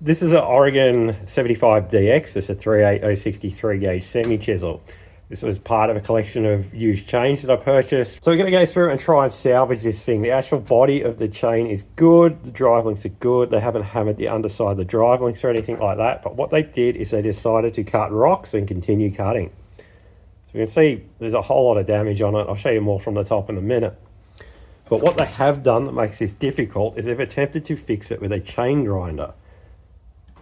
This is an Oregon 75DX. It's a 38063 gauge semi chisel. This was part of a collection of used chains that I purchased. So we're going to go through and try and salvage this thing. The actual body of the chain is good. The drive links are good. They haven't hammered the underside of the drive links or anything like that. But what they did is they decided to cut rocks and continue cutting. So you can see there's a whole lot of damage on it. I'll show you more from the top in a minute. But what they have done that makes this difficult is they've attempted to fix it with a chain grinder.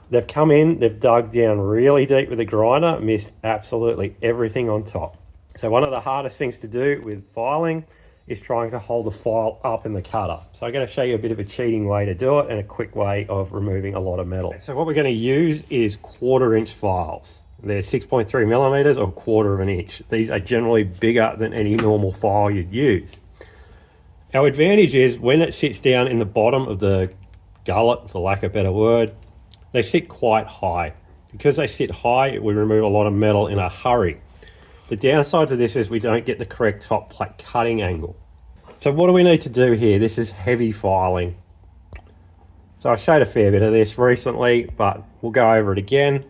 They've come in, they've dug down really deep with the grinder, missed absolutely everything on top. So one of the hardest things to do with filing is trying to hold the file up in the cutter. So I'm going to show you a bit of a cheating way to do it and a quick way of removing a lot of metal. So what we're going to use is 1/4 inch files. They're 6.3 millimeters or 1/4 of an inch. These are generally bigger than any normal file you'd use. Our advantage is when it sits down in the bottom of the gullet, for lack of a better word, they sit quite high. Because they sit high, we remove a lot of metal in a hurry. The downside to this is we don't get the correct top plate cutting angle. So what do we need to do here? This is heavy filing. So I showed a fair bit of this recently, but we'll go over it again.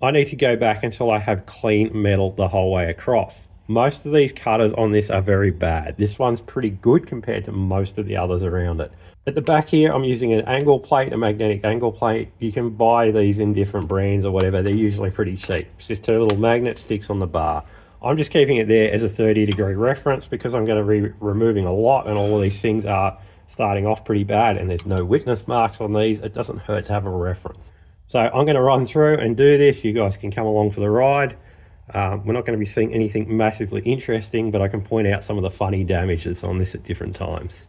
I need to go back until I have clean metal the whole way across. Most of these cutters on this are very bad. This one's pretty good compared to most of the others around it. At the back here, I'm using an angle plate, a magnetic angle plate. You can buy these in different brands or whatever. They're usually pretty cheap. It's just 2 little magnet sticks on the bar. I'm just keeping it there as a 30-degree reference because I'm going to be removing a lot and all of these things are starting off pretty bad and there's no witness marks on these. It doesn't hurt to have a reference. So I'm going to run through and do this. You guys can come along for the ride. We're not going to be seeing anything massively interesting, but I can point out some of the funny damages on this at different times.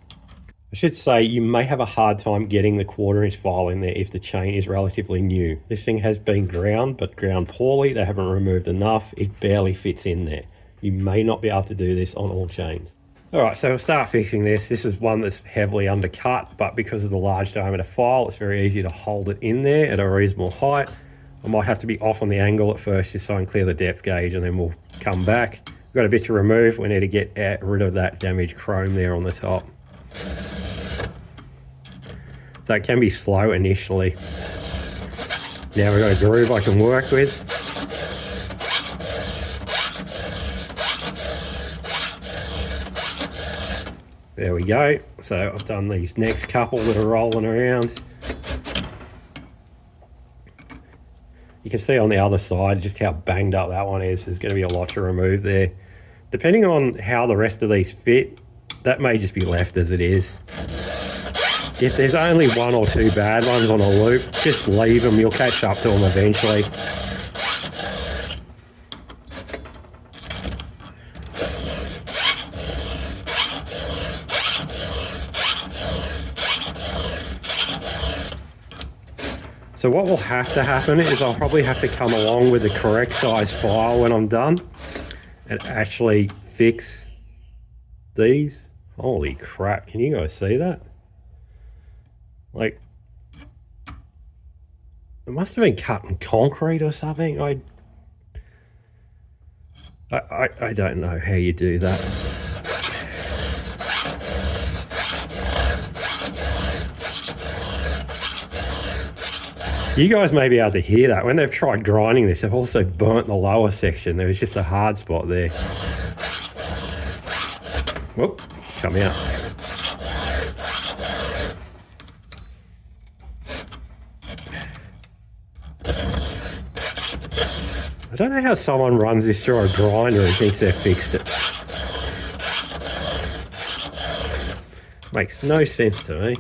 I should say you may have a hard time getting the 1/4 inch file in there if the chain is relatively new. This thing has been ground, but ground poorly. They haven't removed enough. It barely fits in there. You may not be able to do this on all chains. All right, so we'll start fixing this. This is one that's heavily undercut, but because of the large diameter file, it's very easy to hold it in there at a reasonable height. I might have to be off on the angle at first just so I can clear the depth gauge and then we'll come back. We've got a bit to remove. We need to get rid of that damaged chrome there on the top. So it can be slow initially. Now we've got a groove I can work with. There we go. So I've done these next couple that are rolling around. You can see on the other side just how banged up that one is. There's going to be a lot to remove there. Depending on how the rest of these fit, that may just be left as it is. If there's only 1 or 2 bad ones on a loop, just leave them. You'll catch up to them eventually. So what will have to happen is I'll probably have to come along with the correct size file when I'm done and actually fix these. Holy crap, can you guys see that? Like, it must have been cut in concrete or something. I don't know how you do that. You guys may be able to hear that. When they've tried grinding this, they've also burnt the lower section. There was just a hard spot there. Whoop, come out. I don't know how someone runs this through a grinder and thinks they've fixed it. Makes no sense to me.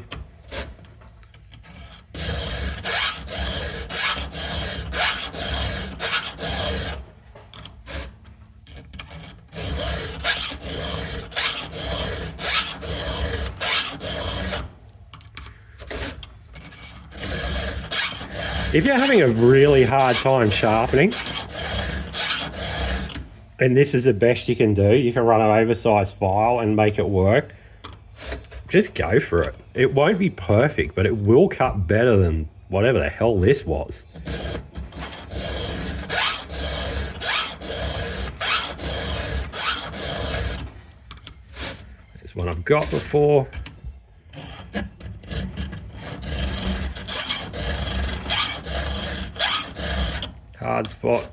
If you're having a really hard time sharpening, and this is the best you can do, you can run an oversized file and make it work, just go for it. It won't be perfect, but it will cut better than whatever the hell this was. There's one I've got before. hard spot.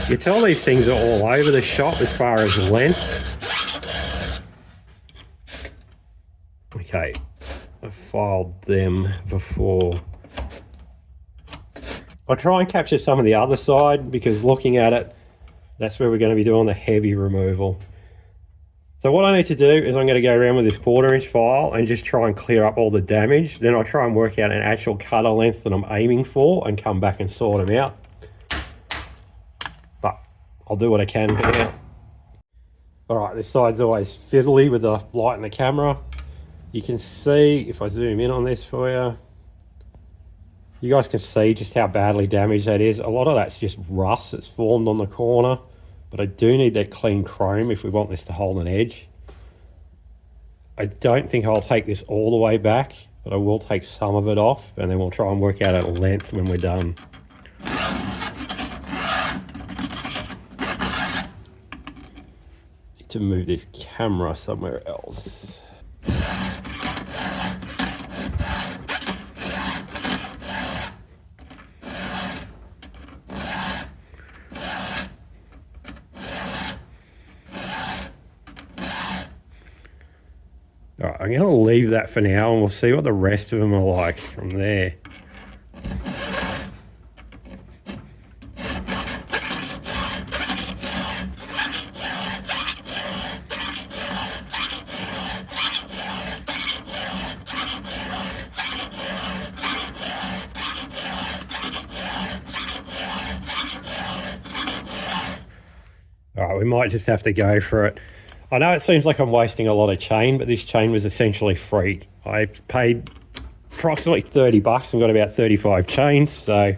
You tell these things are all over the shop as far as length. Okay, I filed them before. I'll try and capture some of the other side because looking at it, that's where we're going to be doing the heavy removal. So what I need to do is I'm going to go around with this 1/4" file and just try and clear up all the damage. Then I'll try and work out an actual cutter length that I'm aiming for and come back and sort them out. But I'll do what I can for now. Alright, this side's always fiddly with the light and the camera. You can see, if I zoom in on this for you, you guys can see just how badly damaged that is. A lot of that's just rust that's formed on the corner. But I do need that clean chrome if we want this to hold an edge. I don't think I'll take this all the way back, but I will take some of it off and then we'll try and work out a length when we're done. Need to move this camera somewhere else. Alright, I'm going to leave that for now and we'll see what the rest of them are like from there. Alright, we might just have to go for it. I know it seems like I'm wasting a lot of chain, but this chain was essentially free. I paid approximately 30 bucks and got about 35 chains. So,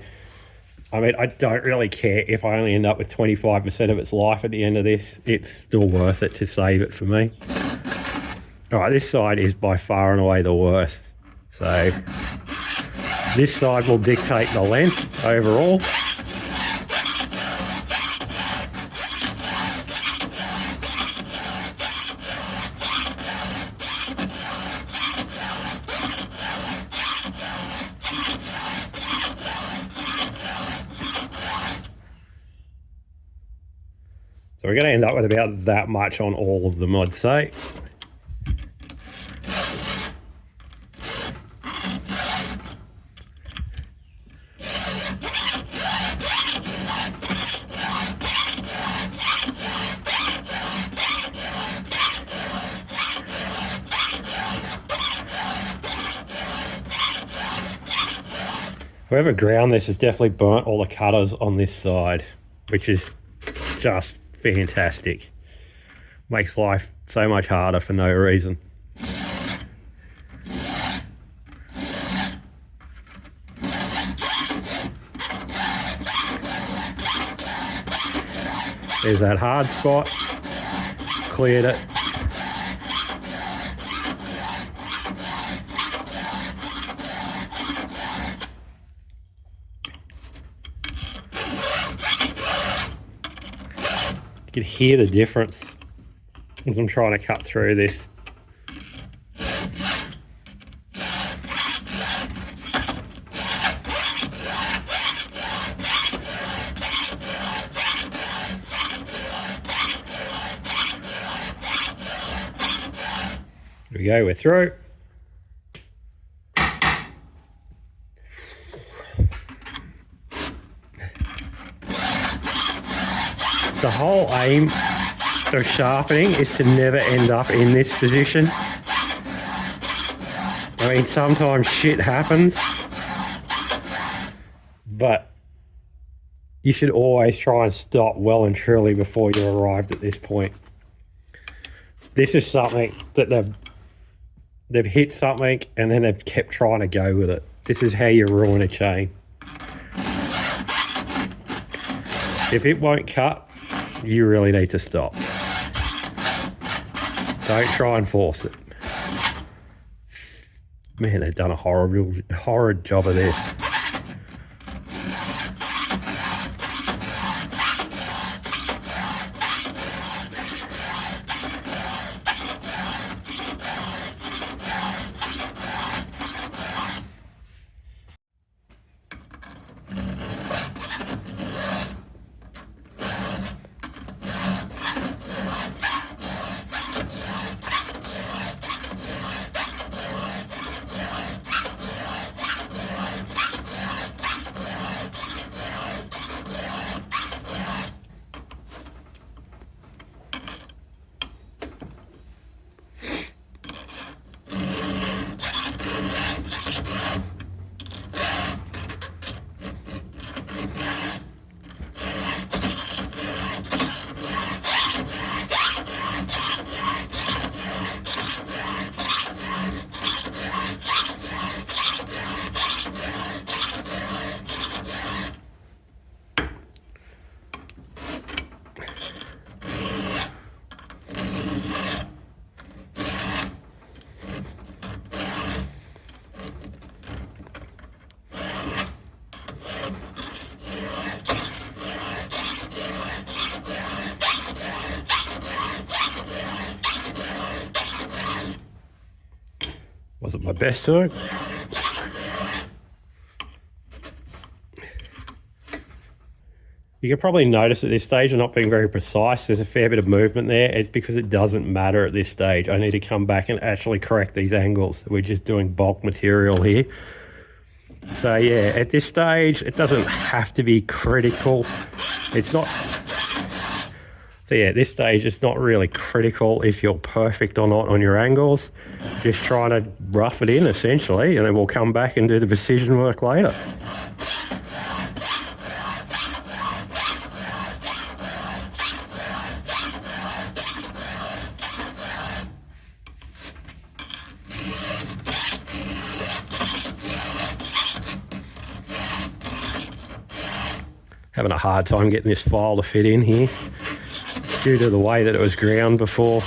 I mean, I don't really care if I only end up with 25% of its life at the end of this. It's still worth it to save it for me. All right, this side is by far and away the worst. So, this side will dictate the length overall. So we're going to end up with about that much on all of them, I'd say. Whoever ground this has definitely burnt all the cutters on this side, which is just fantastic. Makes life so much harder for no reason. There's that hard spot. Cleared it. You can hear the difference as I'm trying to cut through this. There we go, we're through. The whole aim of sharpening is to never end up in this position. I mean, sometimes shit happens, but you should always try and stop well and truly before you arrived at this point. This is something that they've hit something and then they've kept trying to go with it. This is how you ruin a chain. If it won't cut, you really need to stop. Don't try and force it. Man, they've done a horrid job of this. Wasn't my best time. You can probably notice at this stage I'm not being very precise. There's a fair bit of movement there. It's because it doesn't matter at this stage. I need to come back and actually correct these angles. We're just doing bulk material here. So yeah, at this stage, it doesn't have to be critical. It's not. So yeah, at this stage, it's not really critical if you're perfect or not on your angles. Just trying to rough it in essentially, and then we'll come back and do the precision work later. Having a hard time getting this file to fit in here due to the way that it was ground before.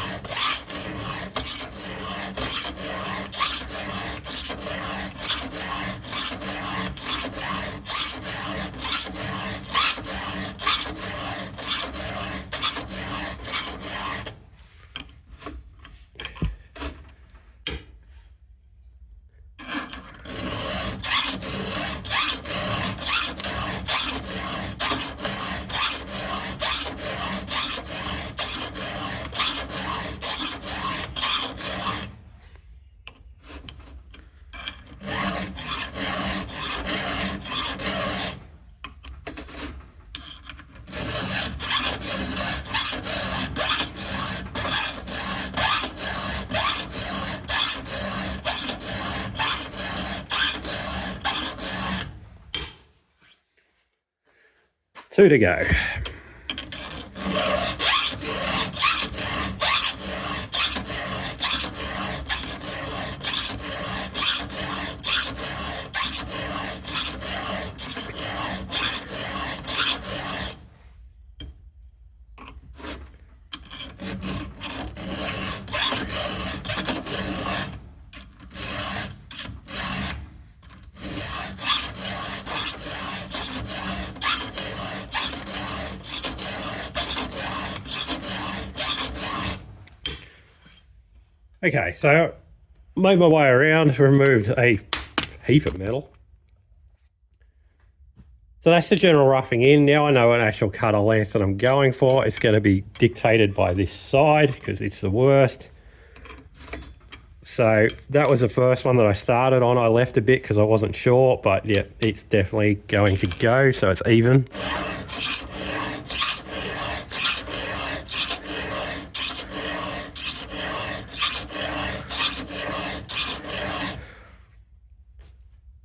Two to go. Okay, so made my way around, removed a heap of metal. So that's the general roughing in. Now I know an actual cutter length that I'm going for. It's going to be dictated by this side because it's the worst. So that was the first one that I started on. I left a bit because I wasn't sure, but yeah, it's definitely going to go, so it's even.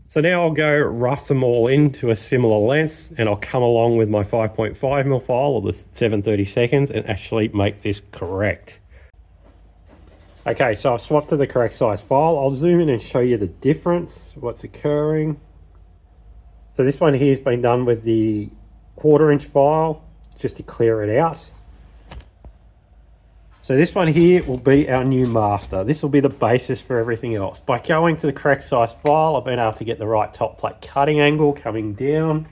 So now I'll go rough them all into a similar length, and I'll come along with my 5.5mm file or the 7/32 and actually make this correct. Okay, so I've swapped to the correct size file. I'll zoom in and show you the difference, what's occurring. So this one here has been done with the 1/4 inch file, just to clear it out. So this one here will be our new master. This will be the basis for everything else. By going to the correct size file, I've been able to get the right top plate cutting angle coming down.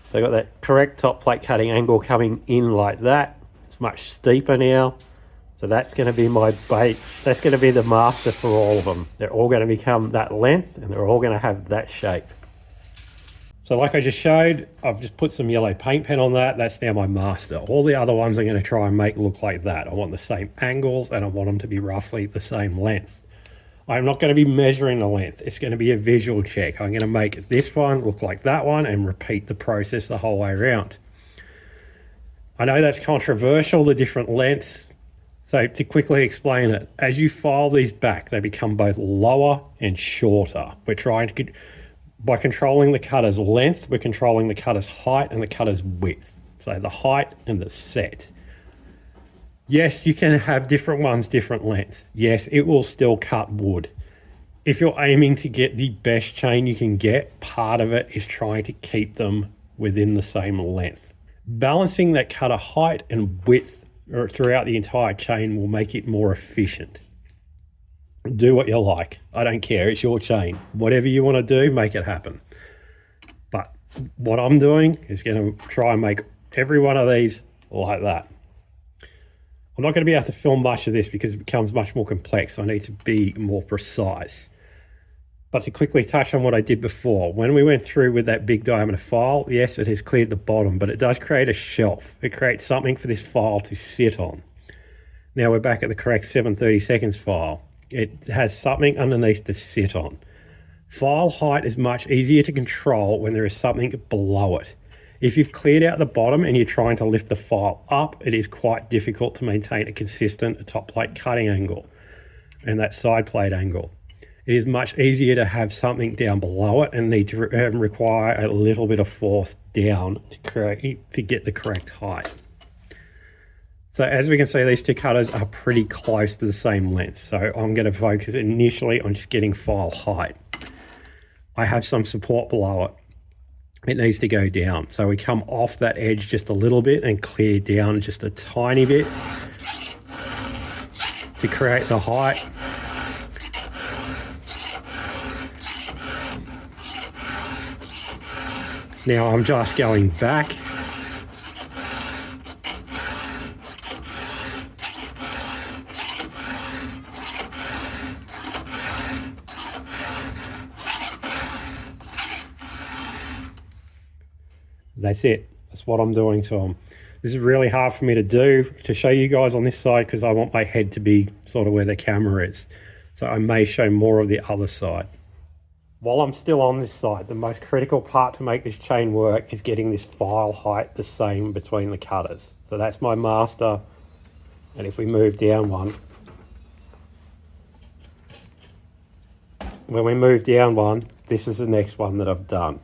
So I've got that correct top plate cutting angle coming in like that. It's much steeper now. So that's going to be my bait. That's going to be the master for all of them. They're all going to become that length and they're all going to have that shape. So like I just showed, I've just put some yellow paint pen on that. That's now my master. All the other ones I'm going to try and make look like that. I want the same angles and I want them to be roughly the same length. I'm not going to be measuring the length. It's going to be a visual check. I'm going to make this one look like that one and repeat the process the whole way around. I know that's controversial, the different lengths. So to quickly explain it, as you file these back, they become both lower and shorter. We're trying to, by controlling the cutter's length, we're controlling the cutter's height and the cutter's width. So the height and the set. Yes, you can have different ones, different lengths. Yes, it will still cut wood. If you're aiming to get the best chain you can get, part of it is trying to keep them within the same length. Balancing that cutter height and width throughout the entire chain will make it more efficient. Do what you like. I don't care. It's your chain. Whatever you want to do, make it happen. But what I'm doing is going to try and make every one of these like that. I'm not going to be able to film much of this because it becomes much more complex. I need to be more precise. But to quickly touch on what I did before, when we went through with that big diameter file, yes, it has cleared the bottom, but it does create a shelf. It creates something for this file to sit on. Now we're back at the correct 7/32 file. It has something underneath to sit on. File height is much easier to control when there is something below it. If you've cleared out the bottom and you're trying to lift the file up, it is quite difficult to maintain a consistent top plate cutting angle and that side plate angle. It is much easier to have something down below it and need to require a little bit of force down to get the correct height. So as we can see, these two cutters are pretty close to the same length. So I'm going to focus initially on just getting file height. I have some support below it. It needs to go down. So we come off that edge just a little bit and clear down just a tiny bit to create the height. Now I'm just going back. That's it. That's what I'm doing to them. This is really hard for me to do, to show you guys on this side, because I want my head to be sort of where the camera is. So I may show more of the other side. While I'm still on this side, the most critical part to make this chain work is getting this file height the same between the cutters. So that's my master. And if we move down one, when we move down one, this is the next one that I've done.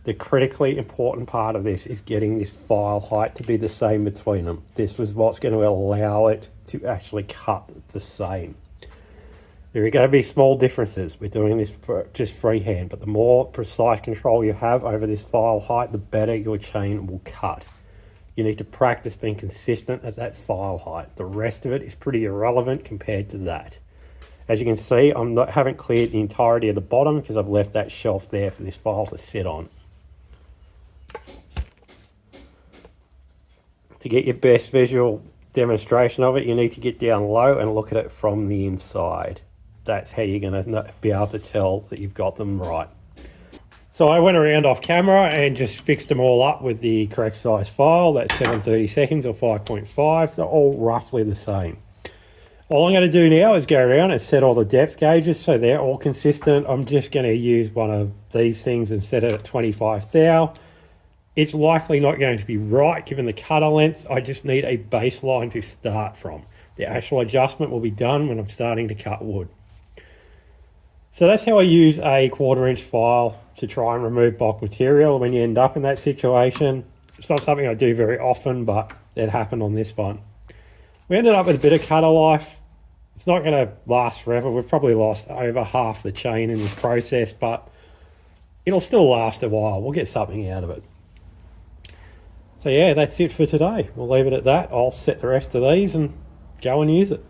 The critically important part of this is getting this file height to be the same between them. This was what's going to allow it to actually cut the same. There are going to be small differences. We're doing this for just freehand, but the more precise control you have over this file height, the better your chain will cut. You need to practice being consistent at that file height. The rest of it is pretty irrelevant compared to that. As you can see, haven't cleared the entirety of the bottom because I've left that shelf there for this file to sit on. To get your best visual demonstration of it, you need to get down low and look at it from the inside. That's how you're going to be able to tell that you've got them right. So I went around off camera and just fixed them all up with the correct size file. That's 7/32 or 5.5. They're all roughly the same. All I'm going to do now is go around and set all the depth gauges so they're all consistent. I'm just going to use one of these things and set it at 25 thou. It's likely not going to be right given the cutter length. I just need a baseline to start from. The actual adjustment will be done when I'm starting to cut wood. So that's how I use a 1/4 inch file to try and remove bulk material when you end up in that situation. It's not something I do very often, but it happened on this one. We ended up with a bit of cutter life. It's not going to last forever. We've probably lost over half the chain in this process, but it'll still last a while. We'll get something out of it. So yeah, that's it for today. We'll leave it at that. I'll set the rest of these and go and use it.